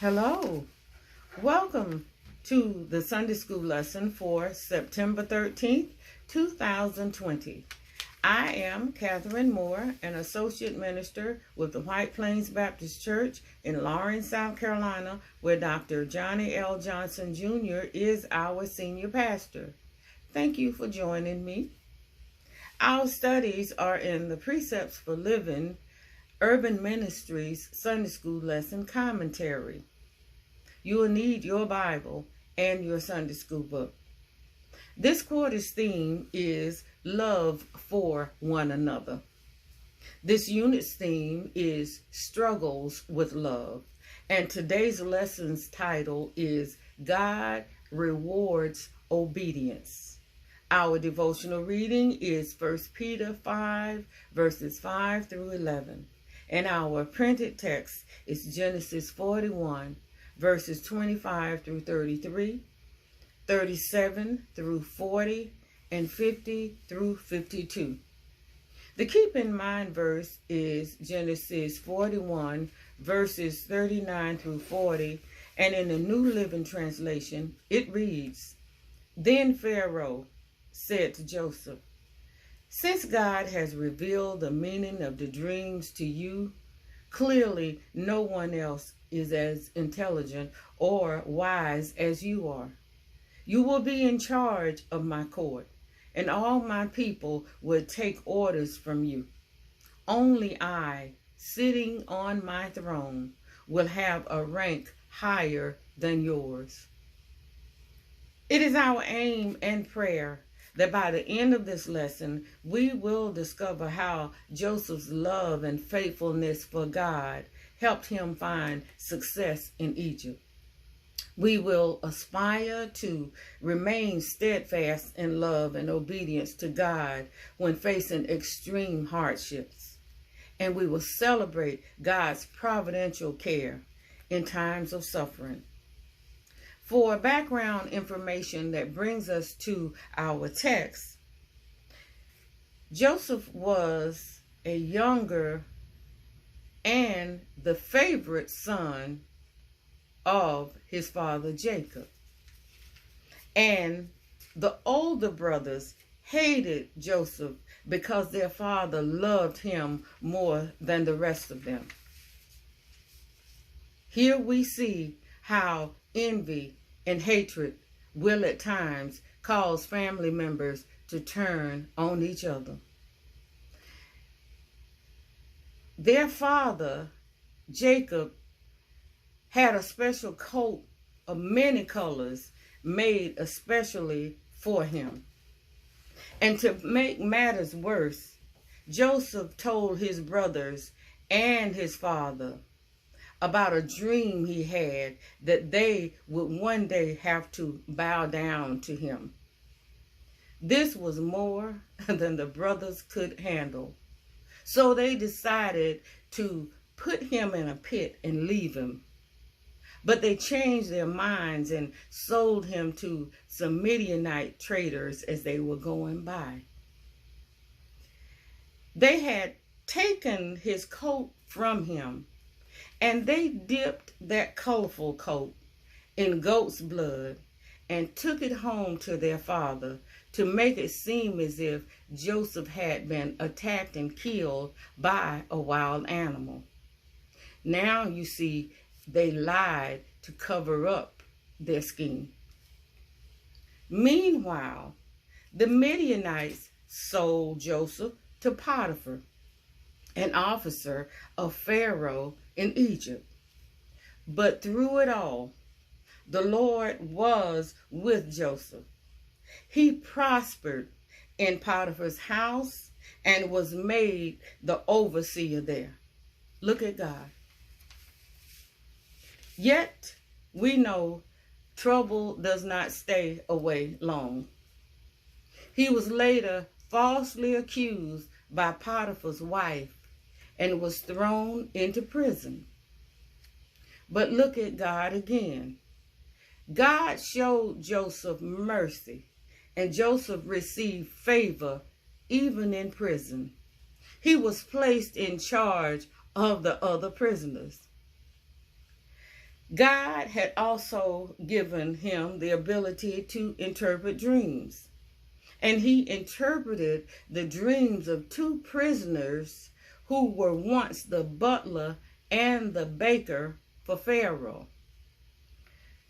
Hello, welcome to the Sunday School lesson for September 13th, 2020. I am Catherine Moore, an Associate Minister with the White Plains Baptist Church in Lawrence, South Carolina, where Dr. Johnny L. Johnson Jr. is our Senior Pastor. Thank you for joining me. Our studies are in the Precepts for Living Urban Ministries Sunday School Lesson Commentary. You will need your Bible and your Sunday School book. This quarter's theme is Love for One Another. This unit's theme is Struggles with Love, and today's lesson's title is God Rewards Obedience. Our devotional reading is 1 Peter 5, verses 5 through 11. And our printed text is Genesis 41, verses 25 through 33, 37 through 40, and 50 through 52. The keep in mind verse is Genesis 41, verses 39 through 40, and in the New Living Translation, it reads, Then Pharaoh said to Joseph, Since God has revealed the meaning of the dreams to you, clearly no one else is as intelligent or wise as you are. You will be in charge of my court, and all my people will take orders from you. Only I, sitting on my throne, will have a rank higher than yours. It is our aim and prayer that by the end of this lesson, we will discover how Joseph's love and faithfulness for God helped him find success in Egypt. We will aspire to remain steadfast in love and obedience to God when facing extreme hardships. And we will celebrate God's providential care in times of suffering. For background information that brings us to our text, Joseph was a younger and the favorite son of his father Jacob. And the older brothers hated Joseph because their father loved him more than the rest of them. Here we see how envy and hatred will at times cause family members to turn on each other. Their father, Jacob, had a special coat of many colors made especially for him. And to make matters worse, Joseph told his brothers and his father about a dream he had that they would one day have to bow down to him. This was more than the brothers could handle. So they decided to put him in a pit and leave him. But they changed their minds and sold him to some Midianite traders as they were going by. They had taken his coat from him, and they dipped that colorful coat in goat's blood and took it home to their father to make it seem as if Joseph had been attacked and killed by a wild animal. Now you see, they lied to cover up their scheme. Meanwhile, the Midianites sold Joseph to Potiphar, an officer of Pharaoh in Egypt. But through it all, the Lord was with Joseph. He prospered in Potiphar's house and was made the overseer there. Look at God. Yet, we know trouble does not stay away long. He was later falsely accused by Potiphar's wife and was thrown into prison. But look at God again. God showed Joseph mercy, and Joseph received favor even in prison. He was placed in charge of the other prisoners. God had also given him the ability to interpret dreams. And he interpreted the dreams of two prisoners who were once the butler and the baker for Pharaoh.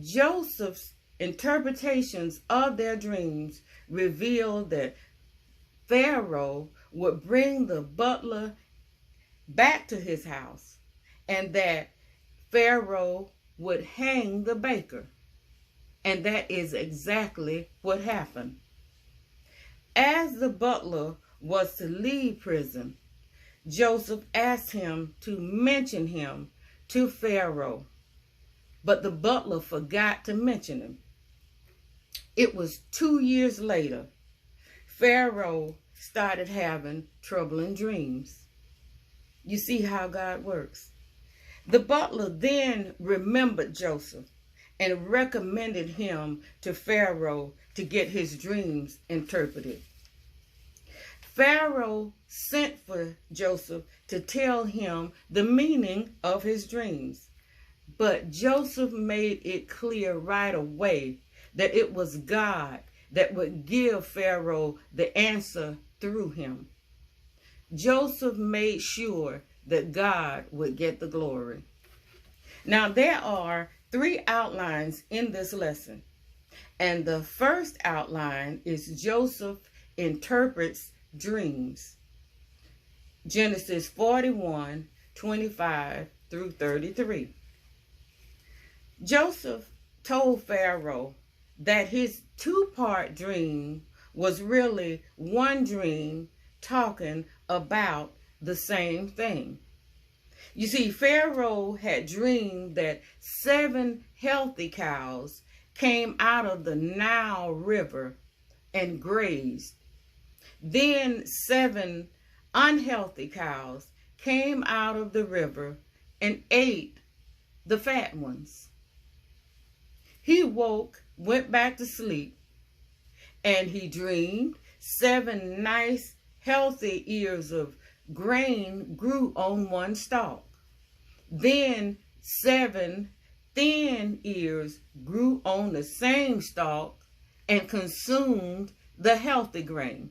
Joseph's interpretations of their dreams revealed that Pharaoh would bring the butler back to his house and that Pharaoh would hang the baker. And that is exactly what happened. As the butler was to leave prison, Joseph asked him to mention him to Pharaoh, but the butler forgot to mention him. It was 2 years later, Pharaoh started having troubling dreams. You see how God works. The butler then remembered Joseph and recommended him to Pharaoh to get his dreams interpreted. Pharaoh sent for Joseph to tell him the meaning of his dreams, but Joseph made it clear right away that it was God that would give Pharaoh the answer through him. Joseph made sure that God would get the glory. Now, there are 3 outlines in this lesson. And the first outline is Joseph interprets dreams. Genesis 41:25 through 33. Joseph told Pharaoh that his 2-part dream was really one dream talking about the same thing. You see, Pharaoh had dreamed that 7 healthy cows came out of the Nile River and grazed. Then 7 unhealthy cows came out of the river and ate the fat ones. He woke, went back to sleep, and he dreamed 7 nice, healthy ears of grain grew on one stalk. Then 7 thin ears grew on the same stalk and consumed the healthy grain.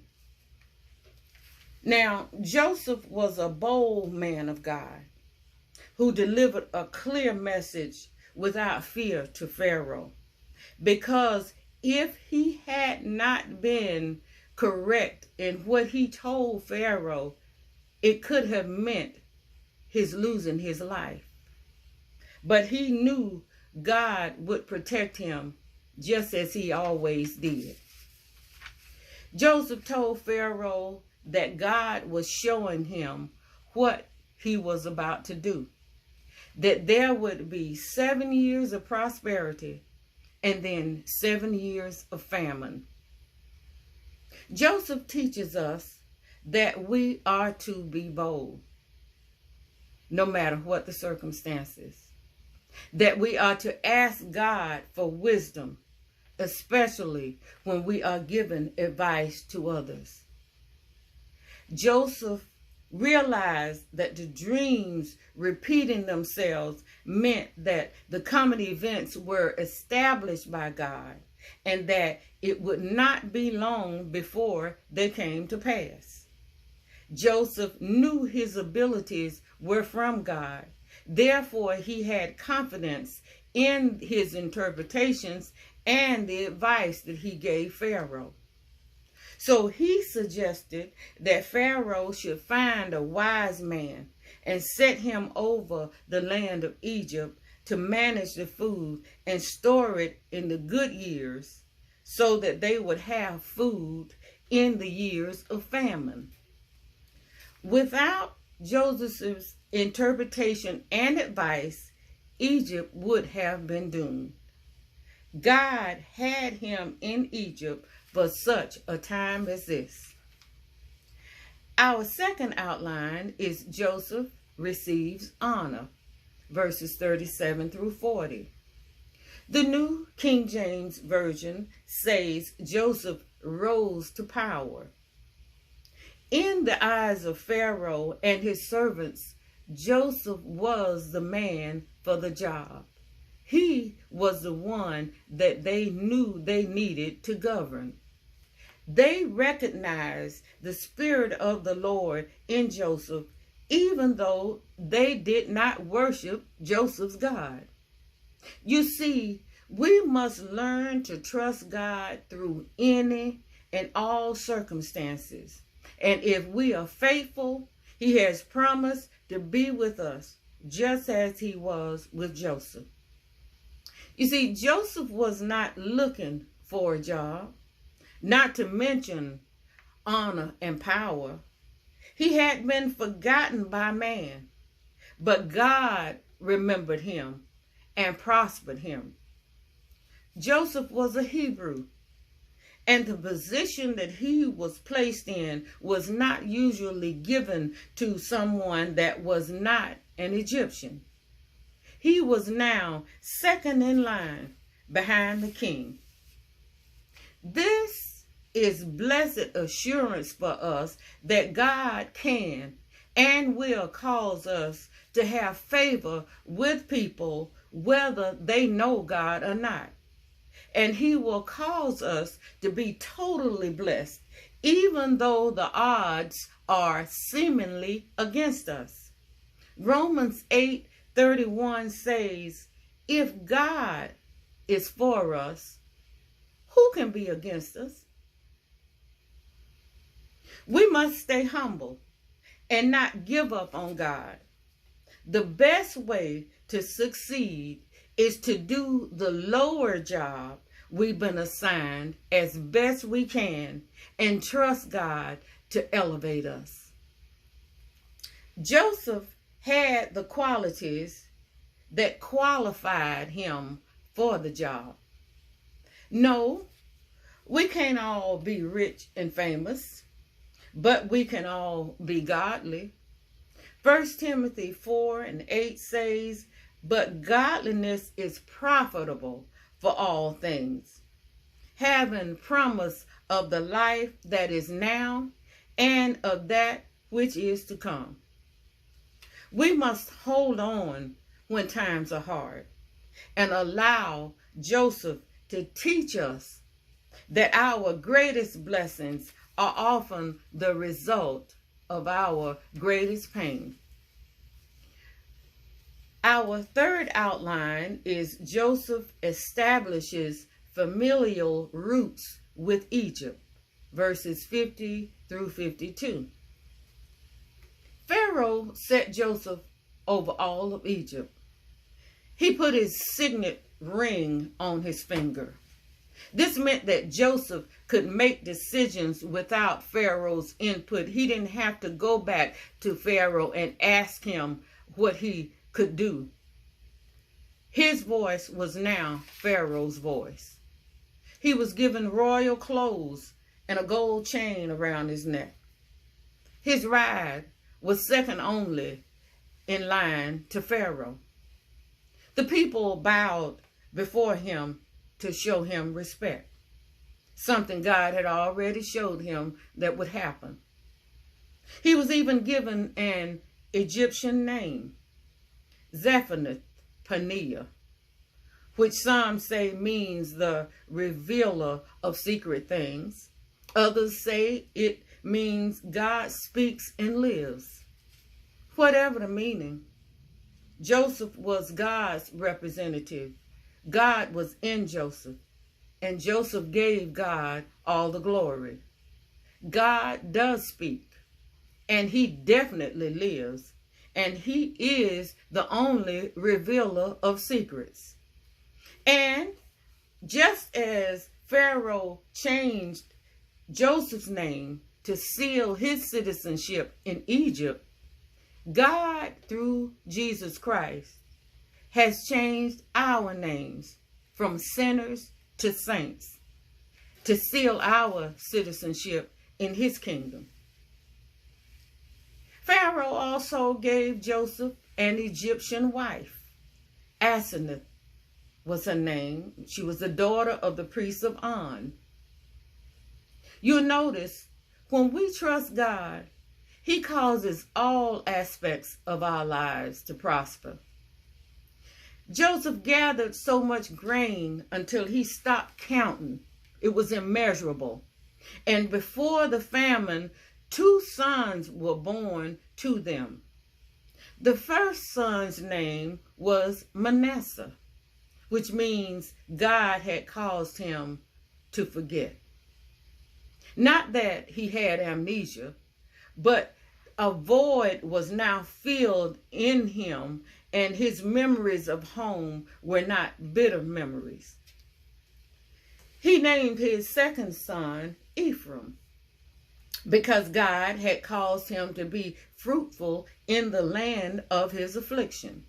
Now, Joseph was a bold man of God who delivered a clear message without fear to Pharaoh, because if he had not been correct in what he told Pharaoh, it could have meant his losing his life. But he knew God would protect him just as he always did. Joseph told Pharaoh that God was showing him what he was about to do, that there would be 7 years of prosperity and then 7 years of famine. Joseph teaches us that we are to be bold, no matter what the circumstances, that we are to ask God for wisdom, especially when we are giving advice to others. Joseph realized that the dreams repeating themselves meant that the coming events were established by God and that it would not be long before they came to pass. Joseph knew his abilities were from God. Therefore, he had confidence in his interpretations and the advice that he gave Pharaoh. So he suggested that Pharaoh should find a wise man and set him over the land of Egypt to manage the food and store it in the good years so that they would have food in the years of famine. Without Joseph's interpretation and advice, Egypt would have been doomed. God had him in Egypt for such a time as this. Our second outline is Joseph receives honor, verses 37 through 40. The New King James Version says Joseph rose to power. In the eyes of Pharaoh and his servants, Joseph was the man for the job. He was the one that they knew they needed to govern. They recognized the Spirit of the Lord in Joseph, even though they did not worship Joseph's God. You see, we must learn to trust God through any and all circumstances. And if we are faithful, He has promised to be with us, just as He was with Joseph. You see, Joseph was not looking for a job, not to mention honor and power. He had been forgotten by man, but God remembered him and prospered him. Joseph was a Hebrew, and the position that he was placed in was not usually given to someone that was not an Egyptian. He was now second in line behind the king. This is blessed assurance for us that God can and will cause us to have favor with people, whether they know God or not. And He will cause us to be totally blessed, even though the odds are seemingly against us. Romans 8:31 says, if God is for us, who can be against us? We must stay humble and not give up on God. The best way to succeed is to do the lower job we've been assigned as best we can and trust God to elevate us. Joseph had the qualities that qualified him for the job. No, we can't all be rich and famous, but we can all be godly. 1 Timothy 4:8 says, but godliness is profitable for all things, having promise of the life that is now and of that which is to come. We must hold on when times are hard and allow Joseph to teach us that our greatest blessings are often the result of our greatest pain. Our third outline is Joseph establishes familial roots with Egypt, verses 50 through 52. Pharaoh set Joseph over all of Egypt. He put his signet ring on his finger. This meant that Joseph could make decisions without Pharaoh's input. He didn't have to go back to Pharaoh and ask him what he could do. His voice was now Pharaoh's voice. He was given royal clothes and a gold chain around his neck. His ride was second only in line to Pharaoh. The people bowed before him to show him respect, something God had already showed him that would happen. He was even given an Egyptian name, Zephanath-Paneah, which some say means the revealer of secret things. Others say it means God speaks and lives. Whatever the meaning, Joseph was God's representative. God was in Joseph, and Joseph gave God all the glory. God does speak, and He definitely lives, and He is the only revealer of secrets. And just as Pharaoh changed Joseph's name to seal his citizenship in Egypt, God, through Jesus Christ, has changed our names from sinners to saints to seal our citizenship in His kingdom. Pharaoh also gave Joseph an Egyptian wife. Asenath was her name. She was the daughter of the priest of On. You'll notice when we trust God, He causes all aspects of our lives to prosper. Joseph gathered so much grain until he stopped counting. It was immeasurable. And before the famine, 2 sons were born to them. The first son's name was Manasseh, which means God had caused him to forget. Not that he had amnesia, but a void was now filled in him, and his memories of home were not bitter memories. He named his second son Ephraim, because God had caused him to be fruitful in the land of his affliction.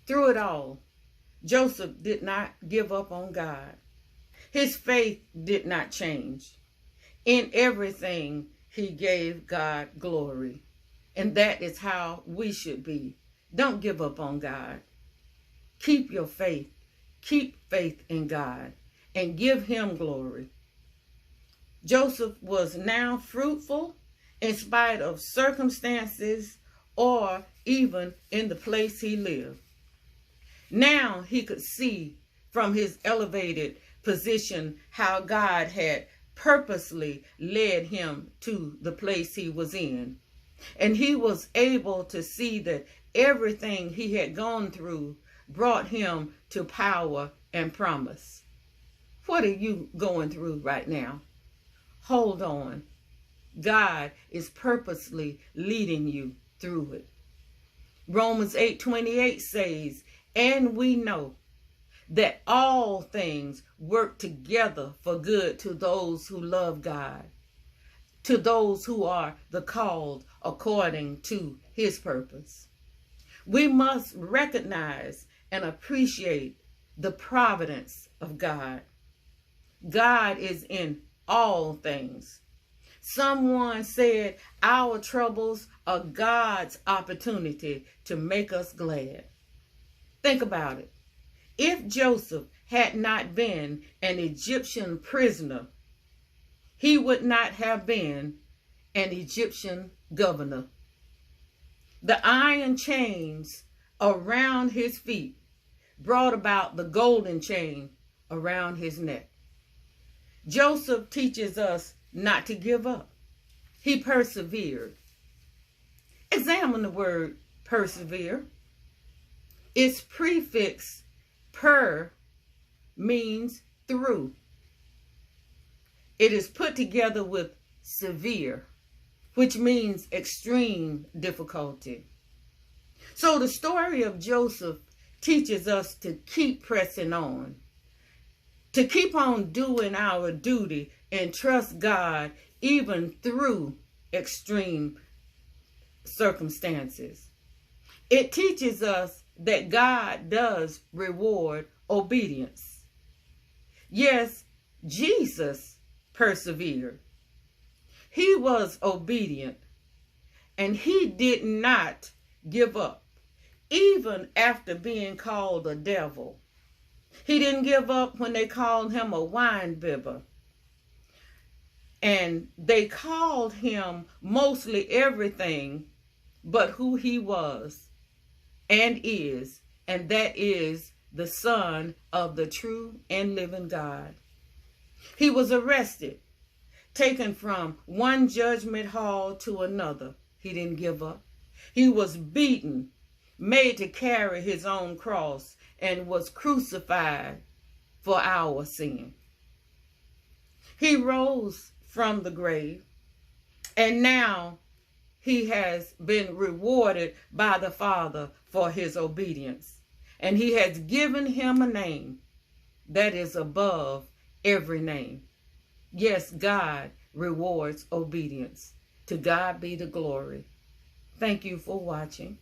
Through it all, Joseph did not give up on God. His faith did not change. In everything, he gave God glory. And that is how we should be. Don't give up on God. Keep your faith. Keep faith in God and give him glory. Joseph was now fruitful in spite of circumstances or even in the place he lived. Now he could see from his elevated position how God had purposely led him to the place he was in. And he was able to see that everything he had gone through brought him to power and promise. What are you going through right now? Hold on. God is purposely leading you through it. Romans 8:28 says, and we know that all things work together for good to those who love God, to those who are the called according to his purpose. We must recognize and appreciate the providence of God. God is in all things. Someone said our troubles are God's opportunity to make us glad. Think about it. If Joseph had not been an Egyptian prisoner, he would not have been an Egyptian governor. The iron chains around his feet brought about the golden chain around his neck. Joseph teaches us not to give up. He persevered. Examine the word persevere. Its prefix per means through. It is put together with severe, which means extreme difficulty. So the story of Joseph teaches us to keep pressing on, to keep on doing our duty and trust God even through extreme circumstances. It teaches us that God does reward obedience. Yes, Jesus persevered. He was obedient, and he did not give up, even after being called a devil. He didn't give up when they called him a wine bibber. And they called him mostly everything but who he was and is, and that is the Son of the true and living God. He was arrested, taken from one judgment hall to another. He didn't give up. He was beaten, made to carry his own cross, and was crucified for our sin. He rose from the grave, and now he has been rewarded by the Father for his obedience. And he has given him a name that is above every name. Yes, God rewards obedience. To God be the glory. Thank you for watching.